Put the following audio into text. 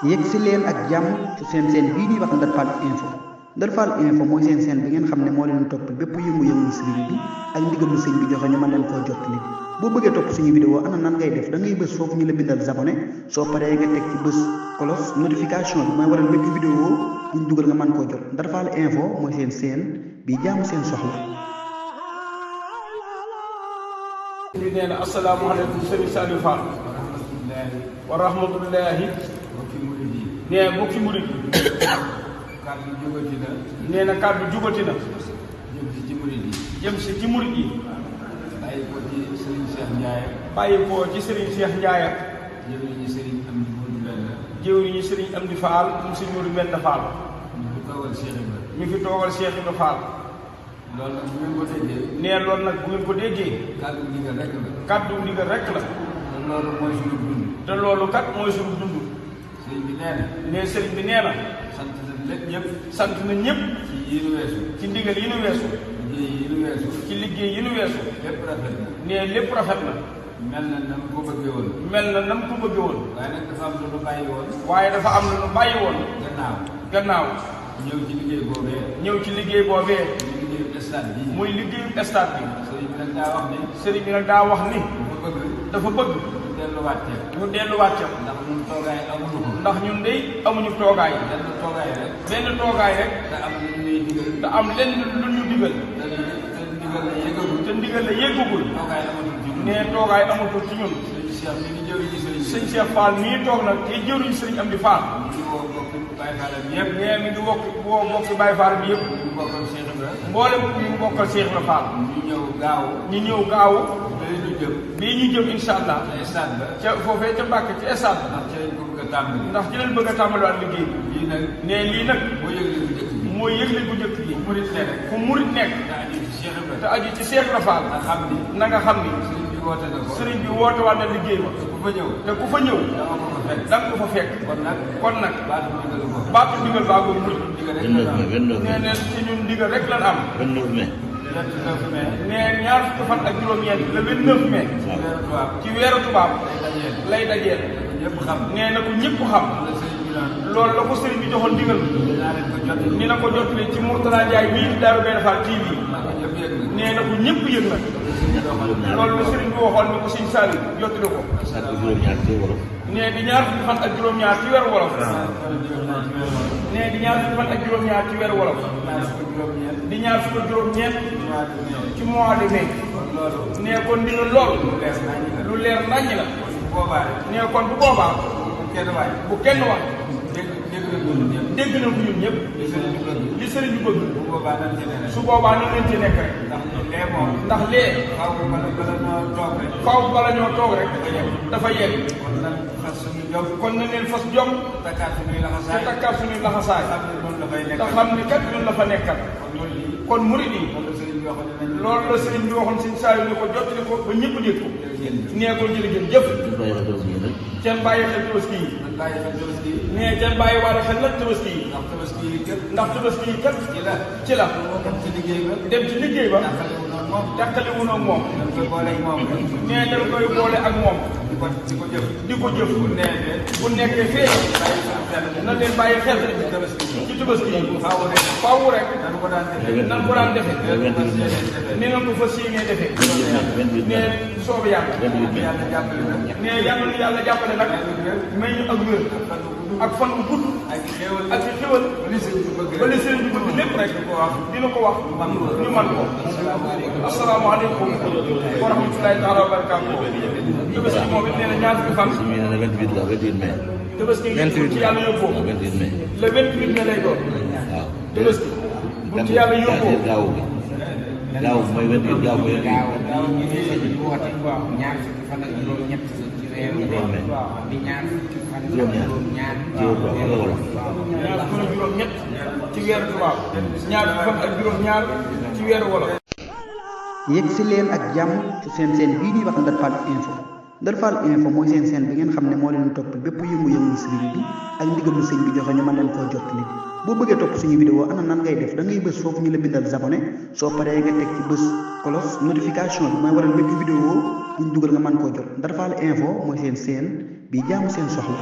yegg si leen ak jàmm ci seen bii di wax Ndar Fall info. Ndar Fall info mooy seen bi ngeen xam ne moo leen topp bépp yëngu-yëngu sëriñ bi ak ndigalu sëñ bi joxe ñu mën leen koo jottali boo bëggee topp suñu vidéo ana nan ngay def da ngay bës foofu ñu la bindal abonné soo paree nga teg ci bës cloche notification bi mooy waral bépp vidéo buñ dugal nga mën koo jot Ndar Fall info mooy seen bi jaamu seen soxla. bi nee na asalaamaaleykum sëriñ Saliou Fall wa rahmatullahi nee mbokki murid yi kàddu jubati na nee na kàddu jubati na jëm si ci murid yi jëm si ci murid yi bàyyi ko ci Serigne Cheikh Ndiaye bàyyi ko ci Serigne Cheikh Ndiaye jëwriñu Serigne Amdi Modou Mbenda jëwriñu Serigne Amdi Fall mu Serigne Modou Mbenda Fall ñu fi toogal Cheikh Ibra ñu fi toogal Cheikh Ibra Fall loolu nag bu ngeen ko déggee nee loolu nag bu ngeen ko déggee kàddu ndigal rek la kàddu ndigal rek la te loolu mooy suñu dund te loolu kat mooy suñu dund sëriñ bi nee na nee sëriñ bi nee na sant na lépp ñëpp sant na ñëpp ci yi nu weesu ci ndigal yi nu weesu liggéey yi nu weesu ci liggéey yi nu weesu lépp rafet na nee lépp rafet na mel na nam ko bëggee woon mel na nam ko bëggee woon waaye nag dafa am lu nu bàyyi woon waaye dafa am lu nu bàyyi woon gannaaw ñëw ci liggéey boobee ñëw ci liggéey boobee muy liggéeyu stade bi muy liggéeyu stade bi sëriñ bi nag daa wax ni sëriñ bi nag daa wax ni dafa bëgg ñu delluwaat ca ñu delluwaat ca ndax ñun toogaay amuñu ko ndax ñun dey amuñu toogaay benn toogaay rek benn toogaay rek te am lu ñuy digal te am lenn lu ñu digal te ndigal la yëgagul te ndigal la yëggagul toogaay amatul ci ñun nee toogaay amatul ci ñun sëriñ Cheikh mi ngi jëwri ci sëriñ sëñ Cheikh Fall nii toog nag te jëruñ sëriñ Amdi Fall ñu woo bokki Baye Fall bi yëpp nee mi ngi woo bokki Baye Fall bi yëpp ñu bokkal Cheikh Ibra mboolem ñu bokkal Cheikh Ibra Fall ñu ñëw gaaw ñu ñëw gaaw bii ñu jëm bii ñu jëm incha allah ca stade ba ca foofee ca Mbàkke ci stade ba ndax ci lañ ko bëgg a tàmbali ndax ci leen bëgg a tàmbaliwaat liggéey bi lii nag nee lii nag moo yëgle bu njëkk bi mooy yëgle bu njëkk bi murit nekk fu murit nekk te aju ci Cheikh Ibra te aju ci Cheikh Ibra Fall nga xam ni na nga xam ni sëriñ bi woote na ko sëriñ bi woote waat na liggéey ba te ku fa ñëw te ku fa ñëw dama ko fa fekk da nga ko fa fekk kon nag baatu ndigalu ko baatu ndigal baa boobu murit ndigal rek 29 mai nee neen ci ñun ndigal rek lan am 29 mai 29 mai nee ñaar fukki fan ak juróom-ñeent le 29 mai weeru tubaab ci weeru tubaab dajeel lay dajeel ñëpp xam nee na ko ñëpp xam la sëriñ bi naan loolu la ko sëriñ bi joxoon ndigal dinaa leen ko jot ni na ko jottali ci Mourtala Ndiaye mii di Daaru Bayré Fall TV na ko ñëpp yëg na nee na ko ñëpp yëg nag loolu la sëriñ bi waxoon ni ko sëñ Saliou jottali ko saat bi juróom-ñaar ci wolof nee di ñaar fukki fan ak juróom-ñaar ci weeru wolof nee di ñaar fukki fan ak juróom-ñaar ci weeru wolof di ñaar fukki ak juróom-ñeent ci mois de mai nee kon ndigal lool lu leer naññ la nee kon bu boobaa bu kenn wax dégg na ko ñun ñëpp li sëriñ bi bëgg su boobaa nañ leen ci nekk rek ndax lee faaw bala ñoo toog rek dafa yegg kon na leen fas jom te takkaat suñuy laxasaay te xam ni kat ñun la fa nekkal kon murid yi loolu la sëriñ bi waxoon sëñ Saliou ni ko jottali ko ba ñëpp dégg ko nee ko jërëjëf jëf seen bàyyi xel tabaski yi nee seen bàyyi waale xel nag tabaski yi ndax tabaski yi kat ci la dem ci liggéey ba jàkkale wu ak moom nee dañ koy boole ak moom di ko jëf bu nekkee fee na leen bàyyi xel ci tabaski yi faaw rek nan ko daan defe ni nga ko fas yéenee defe nee soobu yàlla nee yàlla nu yàlla jàppale nag may ñu ak wér ak fan bu gudd ak ci xéwal ba li sëriñ bi bëgg lépp rek dina ko wax ñu man ko asalaamaaleykum wa rahmatulahi taala wa barakaatu tabaski moom it nee na ñaar fukki fan nee na 28 la 28 mai tabaski ngi ci yàlla yóbboo 28 mai le 28 mai lay doon waaw tabaski bu ci yàlla yóbboo gaaw mooy 28 gaaw mooy gaaw ñu ngi woote ñaar fukki fan ak juróom-ñett ci weeru di ñaar fukki fan ak juróom-ñaar ñaar fukki fan ak juróom-ñett ci weeru tubaab ñaar fukki fan ak juróom-ñaar ci weeru wolof yegg si leen ak jàmm ci seen bii di wax Ndar Fall info Ndar Fall info mooy seen bi ngeen xam ne moo leen topp bépp yëngu-yëngu sëriñ bi ak ndigalu sëñ bi joxe ñu mën leen koo jottali boo bëggee topp suñu vidéo ana nan ngay def da ngay bës foofu ñu la bindal abonné soo paree nga teg ci bës cloche notification bi mooy waral bépp vidéo buñ dugal nga mën koo jot Ndar Fall info mooy seen bi jaamu seen soxla